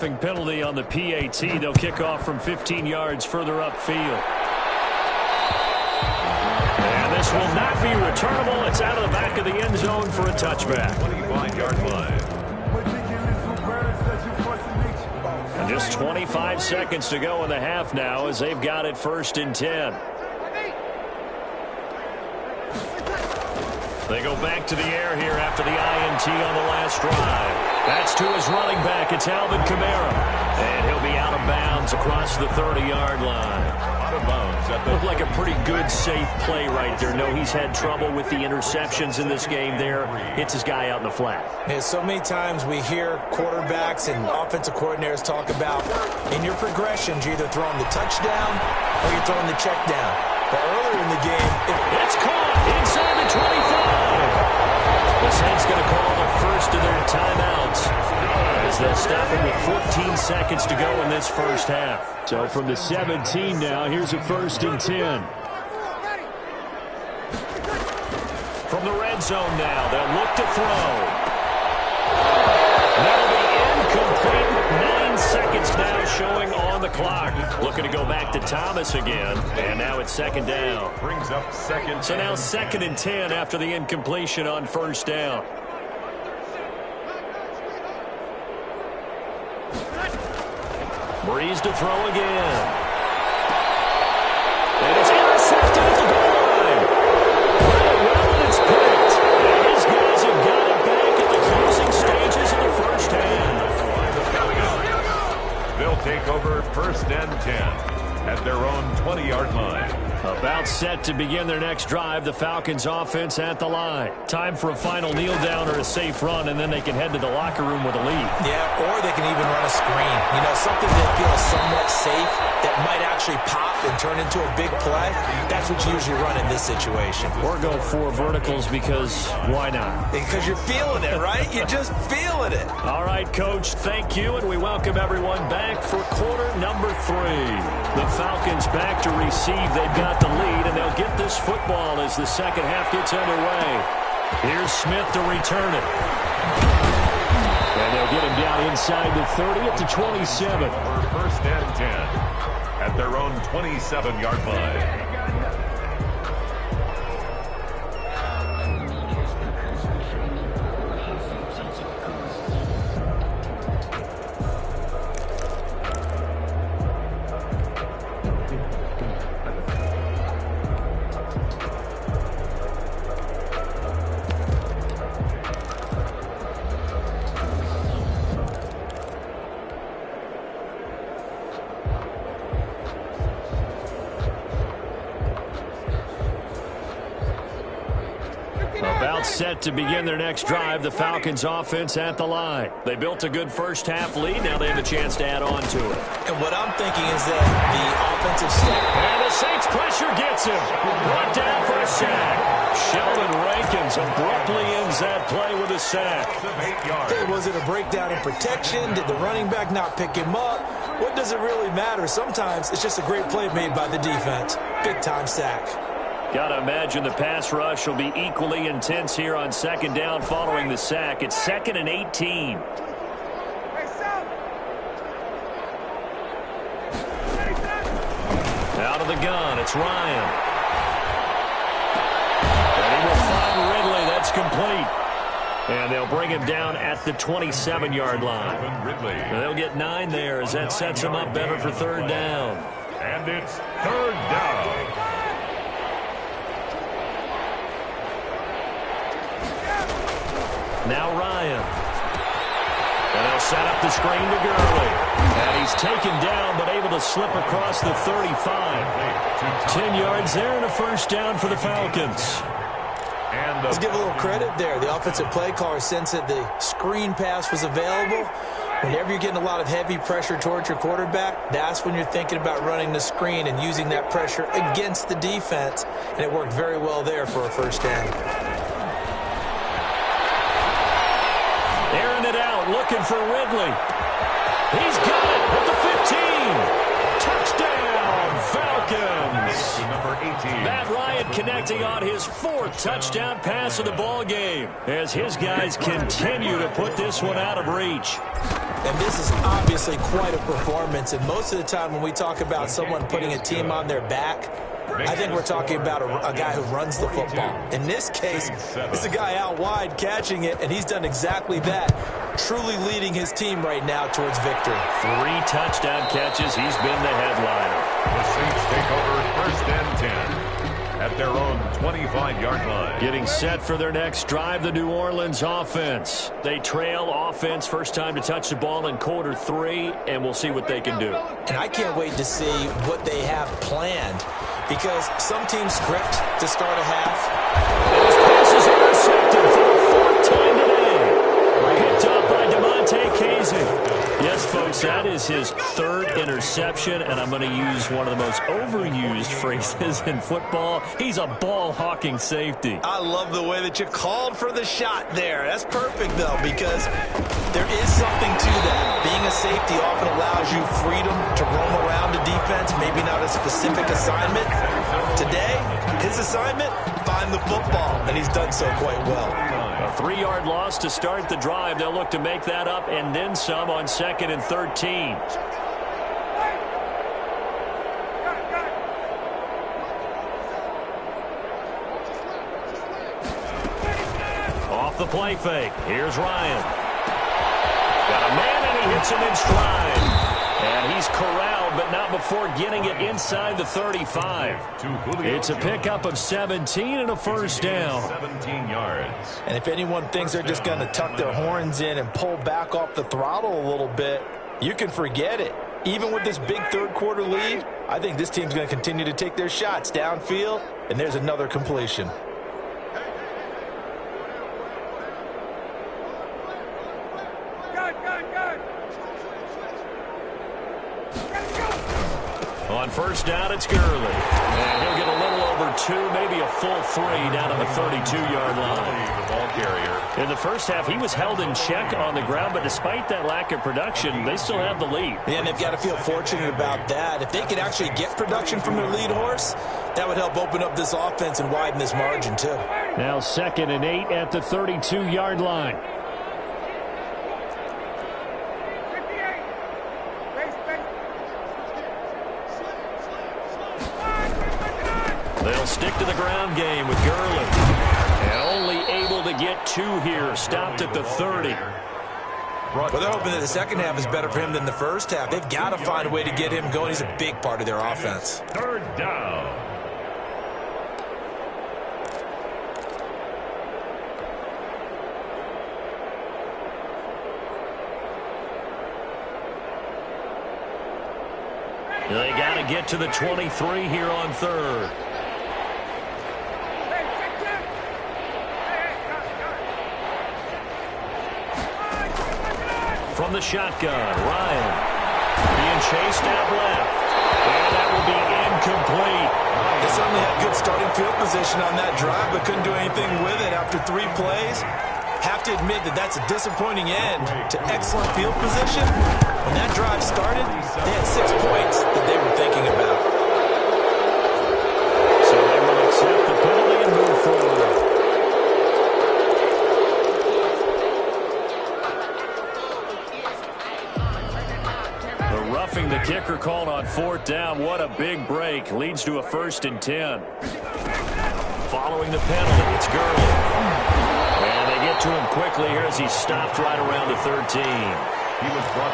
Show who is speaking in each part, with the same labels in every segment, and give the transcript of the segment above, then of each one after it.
Speaker 1: Penalty on the PAT. They'll kick off from 15 yards further upfield. And this will not be returnable. It's out of the back of the end zone for a touchback.
Speaker 2: 25-yard line.
Speaker 1: And just 25 seconds to go in the half now as they've got it 1st and 10. They go back to the air here after the INT on the last drive. That's to his running back. It's Alvin Kamara. And he'll be out of bounds across the 30-yard line.
Speaker 2: Out of bounds.
Speaker 1: Looked like a pretty good, safe play right there. No, he's had trouble with the interceptions in this game there. Hits his guy out in the flat.
Speaker 3: And so many times we hear quarterbacks and offensive coordinators talk about in your progressions, you're either throwing the touchdown or you're throwing the check down. But earlier in the game,
Speaker 1: it's caught inside the 25. The Saints going to call the first of their timeouts as they'll stop it with 14 seconds to go in this first half. So from the 17 now, here's a 1st and 10. From the red zone now, they'll look to throw. That'll be incomplete. 9 seconds now showing on the clock. Looking to go back to Thomas again. And now it's 2nd down.
Speaker 2: Brings up 2nd.
Speaker 1: So now 2nd and 10 after the incompletion on 1st down. Breeze to throw again. And it's intercepted at the goal line. Well, it's picked. And his guys have got it back in the closing stages of the first half.
Speaker 2: They'll take over 1st and 10 at their own 20-yard line.
Speaker 1: About set to begin their next drive. The Falcons offense at the line. Time for a final kneel down or a safe run, and then they can head to the locker room with a lead.
Speaker 3: Yeah, or they can even run a screen. You know, something that feels somewhat safe that might actually pop and turn into a big play. That's what you usually run in this situation.
Speaker 1: Or go 4 verticals because why not?
Speaker 3: Because you're feeling it, right? You're just feeling it.
Speaker 1: All right, Coach, thank you, and we welcome everyone back for quarter number 3. The Falcons back to receive. They've got the lead, and they'll get this football as the second half gets underway. Here's Smith to return it. And they'll get him down inside the 30 at the 27.
Speaker 2: For 1st and 10 at their own 27-yard line.
Speaker 1: About set to begin their next drive. The Falcons offense at the line. They built a good first half lead. Now they have a chance to add on to it.
Speaker 3: And what I'm thinking is that the offensive stack.
Speaker 1: And the Saints pressure gets him. Brought down for a sack. Sheldon Rankins abruptly ends that play with a sack.
Speaker 3: Hey, was it a breakdown in protection? Did the running back not pick him up? What does it really matter? Sometimes it's just a great play made by the defense. Big-time sack.
Speaker 1: Got to imagine the pass rush will be equally intense here on 2nd down following the sack. It's 2nd and 18. Out of the gun, it's Ryan. And he will find Ridley. That's complete. And they'll bring him down at the 27-yard line. And they'll get 9 there as that sets him up better for 3rd down.
Speaker 2: And it's 3rd down.
Speaker 1: Now Ryan. And they'll set up the screen to Gurley. And he's taken down but able to slip across the 35. 10 yards there and a 1st down for the Falcons.
Speaker 2: And
Speaker 3: let's give a little credit there. The offensive play caller sensed that the screen pass was available. Whenever you're getting a lot of heavy pressure towards your quarterback, that's when you're thinking about running the screen and using that pressure against the defense. And it worked very well there for a 1st down.
Speaker 1: Airing it out, looking for Ridley. He's got it at the 15. Touchdown, Falcons.
Speaker 2: Number 18.
Speaker 1: Matt Ryan connecting on his 4th touchdown pass of the ball game as his guys continue to put this one out of reach.
Speaker 3: And this is obviously quite a performance. And most of the time when we talk about someone putting a team on their back, I think we're talking about a guy who runs the football. In this case, it's a guy out wide catching it, and he's done exactly that, truly leading his team right now towards victory.
Speaker 1: 3 touchdown catches. He's been the headliner.
Speaker 2: The Saints take over 1st and 10 at their own 25-yard line.
Speaker 1: Getting set for their next drive, the New Orleans offense. They trail offense, first time to touch the ball in quarter 3, and we'll see what they can do.
Speaker 3: And I can't wait to see what they have planned, because some teams script to start a half.
Speaker 1: And his pass is intercepted for the 4th time today. Picked up by DeMonte Casey. Yes, folks, that is his 3rd interception, and I'm going to use one of the most overused phrases in football. He's a ball-hawking safety.
Speaker 3: I love the way that you called for the shot there. That's perfect, though, because there is something to that. Being a safety often allows you freedom to roam around a defense, maybe not a specific assignment. Today, his assignment, find the football, and he's done so quite well.
Speaker 1: A 3-yard loss to start the drive. They'll look to make that up and then some on 2nd and 13. Off the play fake. Here's Ryan. Got a man, and he hits him in stride. And he's corralled, but not before getting it inside the 35. It's a pickup of 17 and a first down.
Speaker 2: 17 yards.
Speaker 3: And if anyone thinks they're just going to tuck their horns in and pull back off the throttle a little bit, you can forget it. Even with this big third-quarter lead, I think this team's going to continue to take their shots downfield, and there's another completion.
Speaker 1: On first down, it's Gurley. And he'll get a little over 2, maybe a full 3 down on the 32-yard line.
Speaker 2: The ball carrier.
Speaker 1: In the first half, he was held in check on the ground, but despite that lack of production, they still have the lead.
Speaker 3: Yeah, and they've got to feel fortunate about that. If they could actually get production from their lead horse, that would help open up this offense and widen this margin, too.
Speaker 1: Now 2nd and 8 at the 32-yard line. They'll stick to the ground game with Gurley. And only able to get 2 here. Stopped at the 30.
Speaker 3: Well, they're hoping that the second half is better for him than the first half. They've got to find a way to get him going. He's a big part of their offense.
Speaker 2: 3rd down.
Speaker 1: They got to get to the 23 here on 3rd. From the shotgun, Ryan being chased out left. And that will be incomplete.
Speaker 3: They certainly had good starting field position on that drive, but couldn't do anything with it after 3 plays. Have to admit that that's a disappointing end to excellent field position. When that drive started, they had 6 points that they were thinking about.
Speaker 1: So they will accept the penalty and move forward. The roughing the kicker called on 4th down. What a big break. Leads to a 1st and 10. Following the penalty, it's Gurley. And they get to him quickly here as he's stopped right around the 13.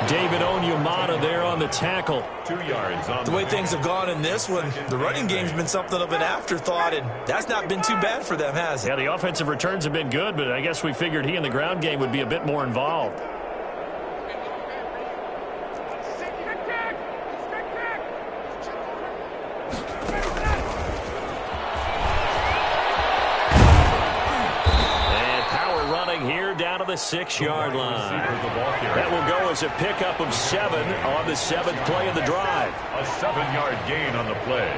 Speaker 1: David Onyemata there on the tackle.
Speaker 2: 2 yards on
Speaker 3: the way things have gone in this one, the running game's been something of an afterthought, and that's not been too bad for them, has it?
Speaker 1: Yeah, the offensive returns have been good, but I guess we figured he in the ground game would be a bit more involved. Down to the 6-yard line. That will go as a pickup of 7 on the 7th play of the drive.
Speaker 2: A 7-yard gain on the play.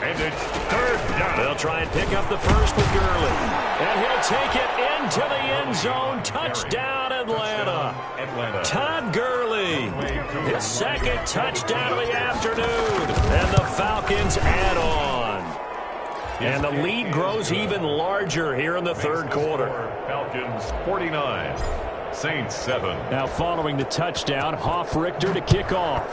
Speaker 2: And it's 3rd down.
Speaker 1: They'll try and pick up the first with Gurley. And he'll take it into the end zone. Touchdown, Atlanta. Todd Gurley. His 2nd touchdown of the afternoon. And the Falcons add on. And the lead grows even larger here in the 3rd quarter.
Speaker 2: Falcons 49. Saints 7.
Speaker 1: Now following the touchdown, Richter to kick off.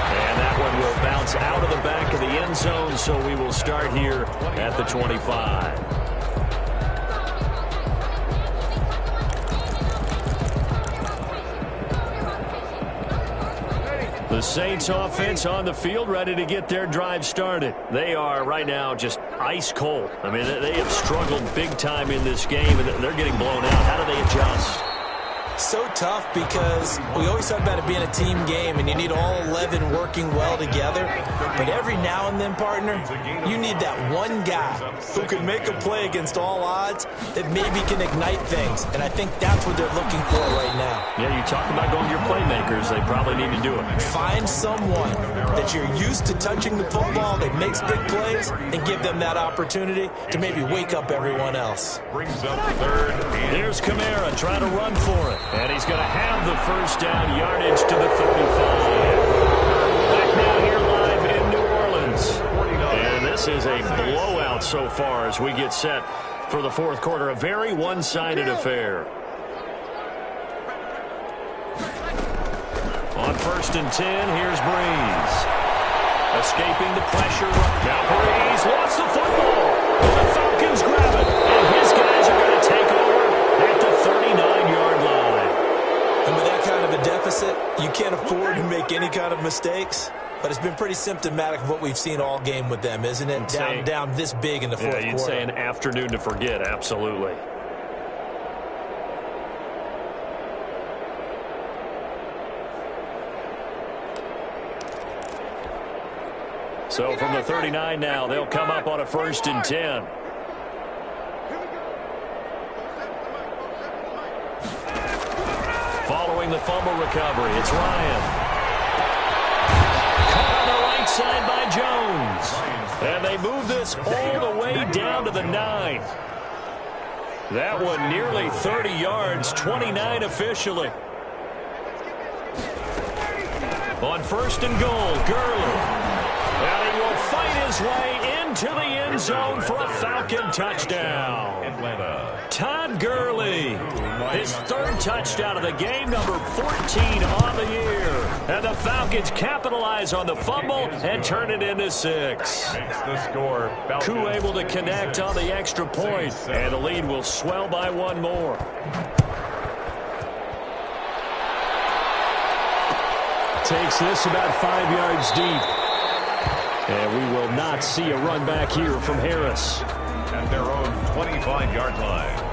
Speaker 1: And that one will bounce out of the back of the end zone, so we will start here at the 25. The Saints offense on the field, ready to get their drive started. They are right now just ice cold. I mean, they have struggled big time in this game, and they're getting blown out. How do they adjust?
Speaker 3: So tough because we always talk about it being a team game, and you need all 11 working well together. But every now and then, partner, you need that one guy who can make a play against all odds that maybe can ignite things. And I think that's what they're looking for right now.
Speaker 1: Yeah, you talk about going to your playmakers. They probably need to do it.
Speaker 3: Find someone that you're used to touching the football that makes big plays and give them that opportunity to maybe wake up everyone else.
Speaker 2: Brings up third.
Speaker 1: Here's Kamara trying to run for it. And he's going to have the first down, yardage to the 35. Back now here live in New Orleans. And this is a blowout so far as we get set for the fourth quarter. A very one-sided affair. On 1st and 10, here's Breeze. Escaping the pressure. Now Breeze lost the football. And the Falcons grab it. And his guys are going to take over at the 39-yard line.
Speaker 3: And with that kind of a deficit, you can't afford to make any kind of mistakes. But it's been pretty symptomatic of what we've seen all game with them, isn't it? Down this big in the fourth quarter.
Speaker 1: You'd say an afternoon to forget, absolutely. So from the 39 now, they'll come up on a 1st and 10. Following the fumble recovery, it's Ryan. Caught on the right side by Jones. And they move this all the way down to the 9. That one nearly 30 yards, 29 officially. On 1st and goal, Gurley. And he will fight his way into the end zone for a Falcon touchdown.
Speaker 2: Atlanta.
Speaker 1: Todd Gurley, his 3rd touchdown of the game, number 14 on the year. And the Falcons capitalize on the fumble and turn it into 6.
Speaker 2: Makes the score.
Speaker 1: Koo able to connect on the extra point, and the lead will swell by one more. Takes this about 5 yards deep. And we will not see a run back here from Harris.
Speaker 2: At their own 25-yard line.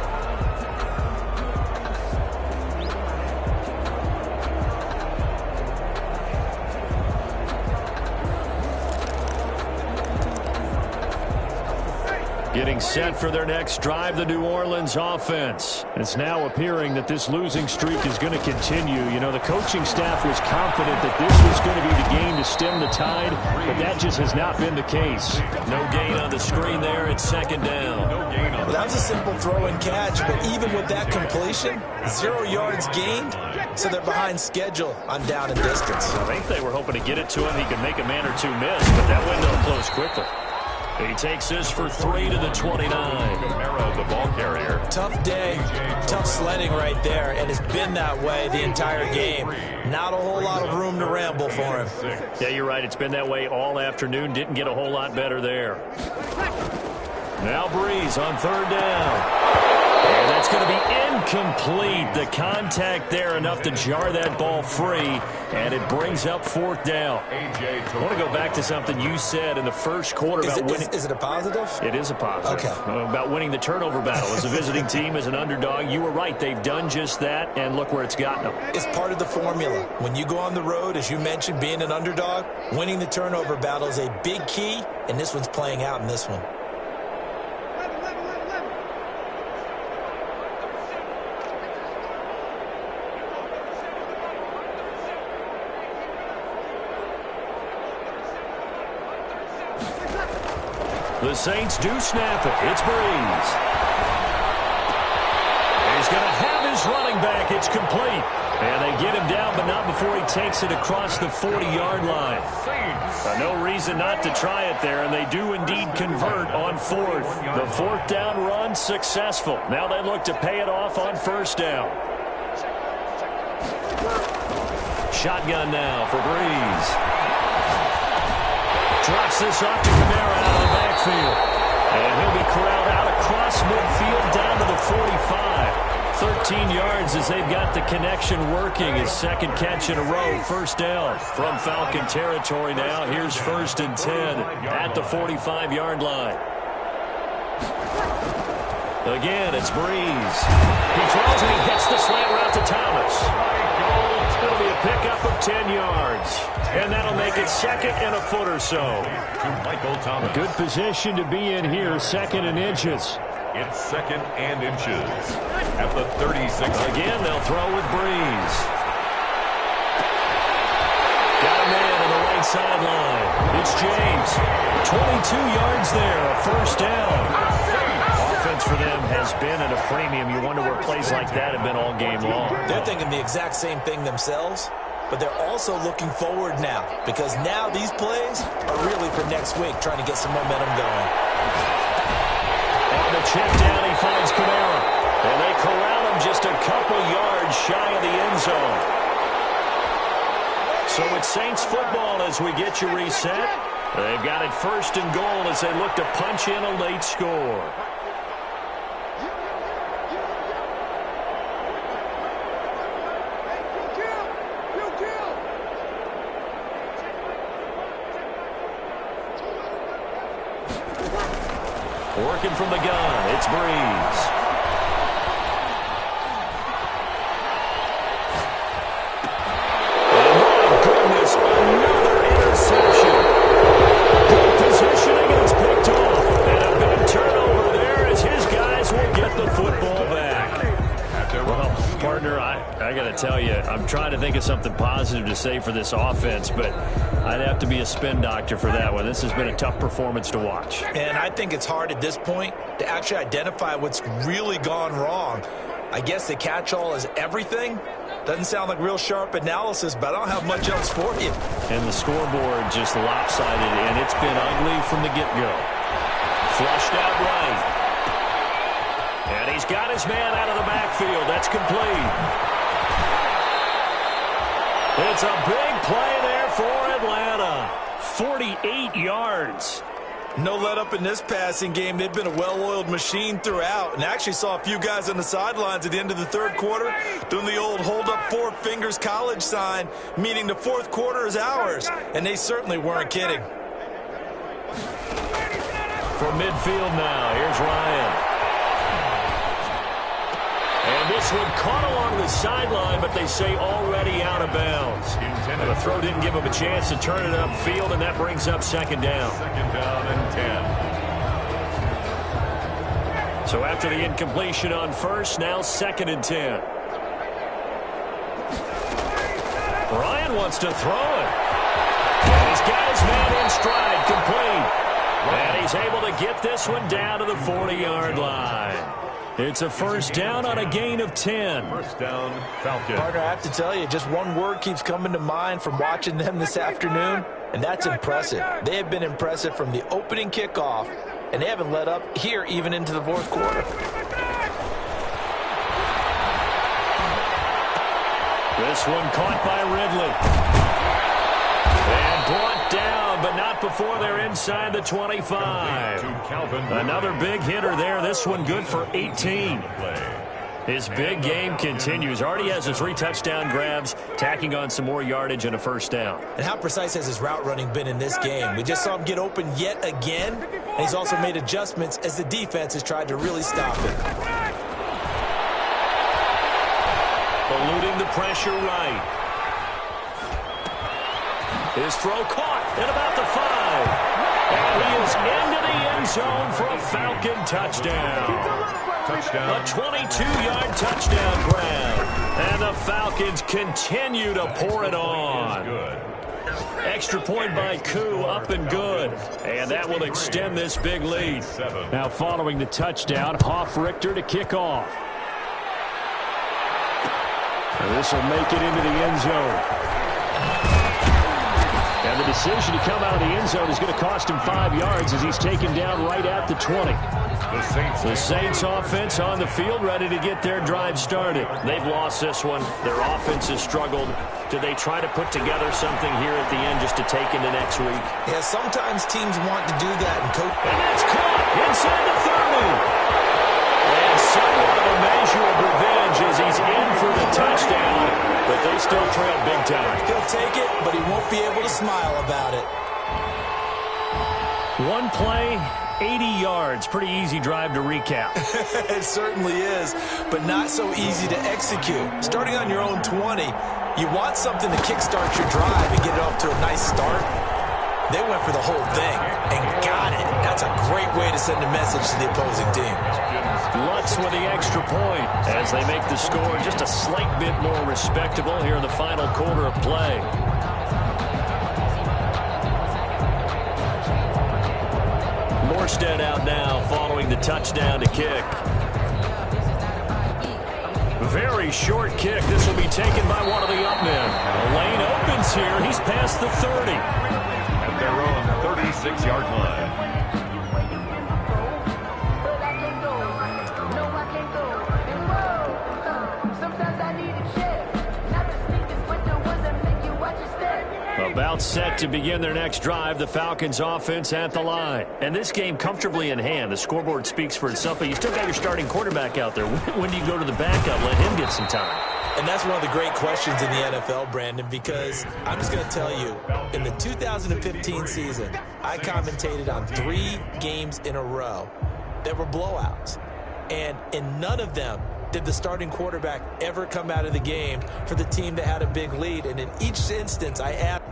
Speaker 1: Getting set for their next drive, the New Orleans offense. It's now appearing that this losing streak is going to continue. You know, the coaching staff was confident that this was going to be the game to stem the tide, but that just has not been the case. No gain on the screen there. It's 2nd down.
Speaker 3: Well, that was a simple throw and catch, but even with that completion, 0 yards gained, so they're behind schedule on down and distance.
Speaker 1: I think they were hoping to get it to him. He could make a man or two miss, but that window closed quickly. He takes this for 3 to the 29.
Speaker 2: Kamara, the ball carrier.
Speaker 3: Tough day, tough sledding right there, and it's been that way the entire game. Not a whole lot of room to ramble for him.
Speaker 1: Yeah, you're right. It's been that way all afternoon. Didn't get a whole lot better there. Now Breeze on 3rd down. And that's going to be incomplete. The contact there enough to jar that ball free, and it brings up 4th down. I want to go back to something you said in the first quarter about winning.
Speaker 3: Is it a positive?
Speaker 1: It is a positive.
Speaker 3: Okay.
Speaker 1: About winning the turnover battle. As a visiting team, as an underdog, you were right. They've done just that, and look where it's gotten them.
Speaker 3: It's part of the formula. When you go on the road, as you mentioned, being an underdog, winning the turnover battle is a big key, and this one's playing out in this one.
Speaker 1: The Saints do snap it. It's Breeze. He's going to have his running back. It's complete. And they get him down, but not before he takes it across the 40-yard line. No reason not to try it there, and they do indeed convert on fourth. The fourth down run successful. Now they look to pay it off on first down. Shotgun now for Breeze. Drops this off to Kamara out of the backfield. And he'll be corralled out across midfield down to the 45. 13 yards as they've got the connection working. His second catch in a row. First down from Falcon territory now. Here's 1st and 10 at the 45-yard line. Again, it's Breeze. He throws and he hits the slant route to Thomas. It'll be a pickup of 10 yards. And that'll make it 2nd and a foot or so. A good position to be in here, 2nd and inches.
Speaker 2: It's 2nd and inches at the 36.
Speaker 1: Again, they'll throw with Breeze. Got a man on the right sideline. It's James. 22 yards there, a first down. Offense for them has been at a premium. You wonder where plays like that have been all game long.
Speaker 3: They're thinking the exact same thing themselves, but they're also looking forward now, because now these plays are really for next week, trying to get some momentum going.
Speaker 1: On the check down, he finds Kamara. And they corral him just a couple yards shy of the end zone. So it's Saints football as we get you reset. They've got it 1st and goal as they look to punch in a late score. Working from the gun, it's Breeze. And my goodness, another interception. Good positioning, and it's picked off. And a big turnover there as his guys will get the football back. Well, partner, I got to tell you, I'm trying to think of something positive to say for this offense, but I'd have to be a spin doctor for that one. This has been a tough performance to watch.
Speaker 3: And I think it's hard at this point to actually identify what's really gone wrong. I guess the catch-all is everything. Doesn't sound like real sharp analysis, but I don't have much else for you.
Speaker 1: And the scoreboard just lopsided, and it's been ugly from the get-go. Flushed out right. And he's got his man out of the backfield. That's complete. It's a big play there for Atlanta. 48 yards.
Speaker 3: No let-up in this passing game. They've been a well-oiled machine throughout. And I actually saw a few guys on the sidelines at the end of the third quarter doing the old hold-up 4 fingers college sign, meaning the fourth quarter is ours. And they certainly weren't kidding.
Speaker 1: From midfield now, here's Ryan. And this one caught along the sideline, but they say already out of bounds. And the throw didn't give him a chance to turn it upfield, and that brings up 2nd down.
Speaker 2: 2nd down and 10.
Speaker 1: So after the incompletion on first, now 2nd and 10. Ryan wants to throw it. And he's got his man in stride, complete. And he's able to get this one down to the 40-yard line. It's a first down on a gain of 10.
Speaker 2: First down, Falcon.
Speaker 3: Partner, I have to tell you, just one word keeps coming to mind from watching them this afternoon, and that's impressive. They have been impressive from the opening kickoff, and they haven't let up here even into the fourth quarter.
Speaker 1: This one caught by Ridley. And brought down, but not before they're inside the 25. Another big hitter there. This one good for 18. His big game continues. Already has his 3 touchdown grabs, tacking on some more yardage and a first down.
Speaker 3: And how precise has his route running been in this game? We just saw him get open yet again, and he's also made adjustments as the defense has tried to really stop him.
Speaker 1: Eluding the pressure right. His throw caught at about the 5. And he is into the end zone for a Falcon touchdown. A 22-yard touchdown grab. And the Falcons continue to pour it on. Extra point by Koo, up and good. And that will extend this big lead. Now following the touchdown, Hoff-Richter to kick off. And this will make it into the end zone. And the decision to come out of the end zone is going to cost him 5 yards as he's taken down right at the 20. The Saints offense on the field, ready to get their drive started. They've lost this one. Their offense has struggled. Do they try to put together something here at the end just to take into next week?
Speaker 3: Yeah, sometimes teams want to do that.
Speaker 1: And that's caught inside the 30. And somewhat of a measure of revenge as he's in for the touchdown, but they still trail big time.
Speaker 3: He'll take it, but he won't be able to smile about it.
Speaker 1: One play, 80 yards. Pretty easy drive to recap.
Speaker 3: It certainly is, but not so easy to execute. Starting on your own 20, you want something to kickstart your drive and get it off to a nice start. They went for the whole thing and got it. That's a great way to send a message to the opposing team.
Speaker 1: Lutz with the extra point as they make the score just a slight bit more respectable here in the final quarter of play. Morstead out now following the touchdown to kick. Very short kick. This will be taken by one of the up men. The lane opens here. He's past the 30.
Speaker 2: At their own 36-yard line.
Speaker 1: About set to begin their next drive, the Falcons offense at the line. And this game comfortably in hand. The scoreboard speaks for itself, but you still got your starting quarterback out there. When do you go to the backup, let him get some time?
Speaker 3: And that's one of the great questions in the NFL, Brandon, because I'm just going to tell you, in the 2015 season, I commentated on 3 games in a row that were blowouts. And in none of them did the starting quarterback ever come out of the game for the team that had a big lead. And in each instance, I asked.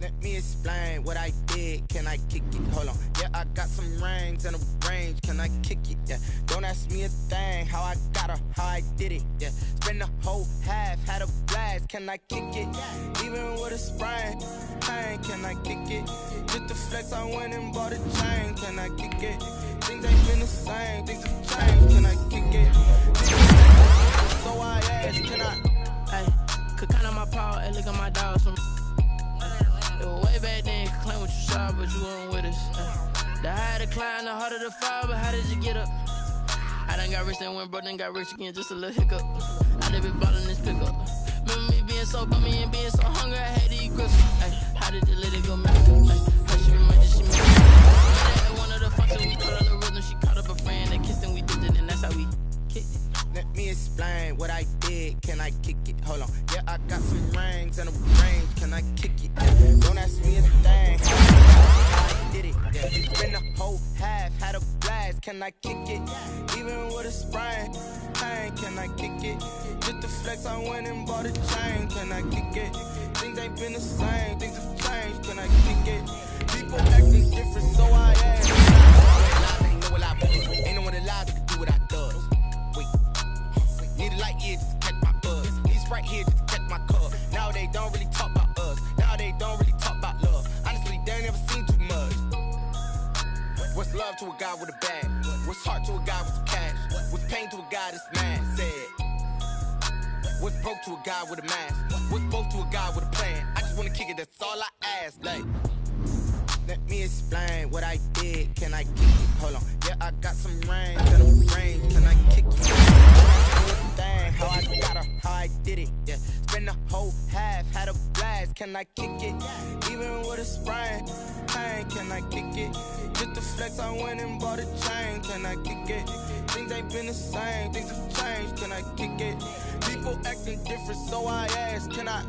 Speaker 4: Let me explain what I did. Can I kick it? Hold on. Yeah, I got some rings and a range. Can I kick it? Yeah. Don't ask me a thing. How I got her, how I did it. Yeah. Spend the whole half, had a blast. Can I kick it? Even with a sprain. Pain, can I kick it? Just the flex, I went and bought a chain. Can I kick it? Things ain't been the same. Things have changed. Can I kick it? So I asked, can I?
Speaker 5: Hey, could count on my power and look at my dogs from. Way back then, you could claim what you saw, but you weren't with us. The higher the climb, the harder the fall, but how did you get up? I done got rich and went broke, then got rich again, just a little hiccup. I done been ballin' this pickup. Remember me being so bummy and being so hungry, I had to eat grits. How did you let it go, man? How she remember she made it? One of the functions, we caught on the rhythm, she caught up a friend, they kissed and we dipped it, and that's how we kicked it.
Speaker 4: Let me explain what I did. Can I kick it? Hold on. Yeah, I got some rings and a range. Can I kick it? Yeah. Don't ask me a thing. I did it. Yeah. Spend the whole half, had a blast. Can I kick it? Even with a sprain. Pain, can I kick it? Just the flex, I went and bought a chain. Can I kick it? Things ain't been the same. Things have changed. Can I kick it? People acting different, so I ask. Lies ain't know what I was. Ain't no one alive that can do what I does. Need a light year just to catch my buzz. He's right here just to catch my cup. Now they don't really talk about us. Now they don't really talk about love. Honestly, they ain't never seen too much. What's love to a guy with a bag? What's heart to a guy with some cash? What's pain to a guy that's mad? Said. What's broke to a guy with a mask? What's both to a guy with a plan? I just wanna kick it, that's all I ask. Like, let me explain what I did. Can I kick it? Hold on. Yeah, I got some rings and a range. Can I kick it? How I got her, how I did it, yeah. Spend the whole half, had a blast. Can I kick it? Even with a sprain. Pain, can I kick it? Just the flex, I went and bought a chain. Can I kick it? Things ain't been the same, things have changed. Can I kick it? People acting different, so I ask, can I?